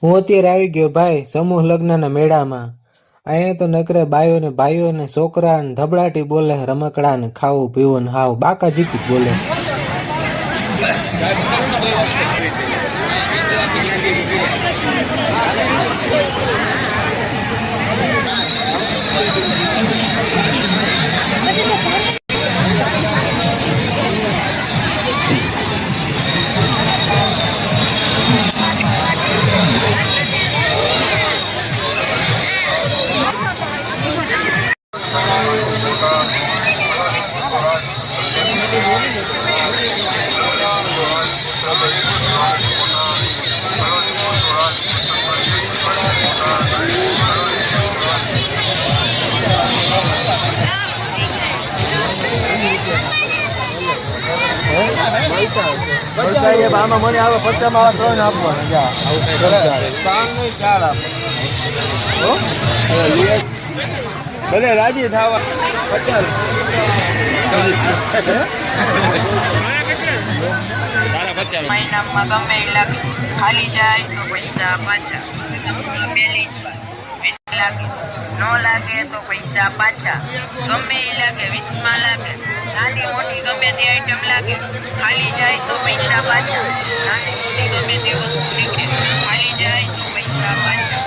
હું અત્યારે આવી ગયો ભાઈ સમૂહ લગ્નના મેળામાં. અહીંયા તો નકરે બાયો ને ભાઈઓ ને છોકરા ને ધબડાટી બોલે, રમકડા ને ખાવું પીવું ને હાવ બાકા જીકી બોલે. આમાં મને આવે પચામાં 3 આપવાના ભલે રાજી થવા 50 મહિનામાં ગમે એટલા ખાલી જાય તો પૈસા પાછા, લાગે ન લાગે તો પૈસા પાછા, ગમે એ લાગે 20માં લાગે, નાની મોટી ગમે તે આઈટમ લાગે, ખાલી જાય તો પૈસા પાછા, નાની મોટી ગમે તે વસ્તુ નીકળે, ખાલી જાય તો પૈસા પાછા.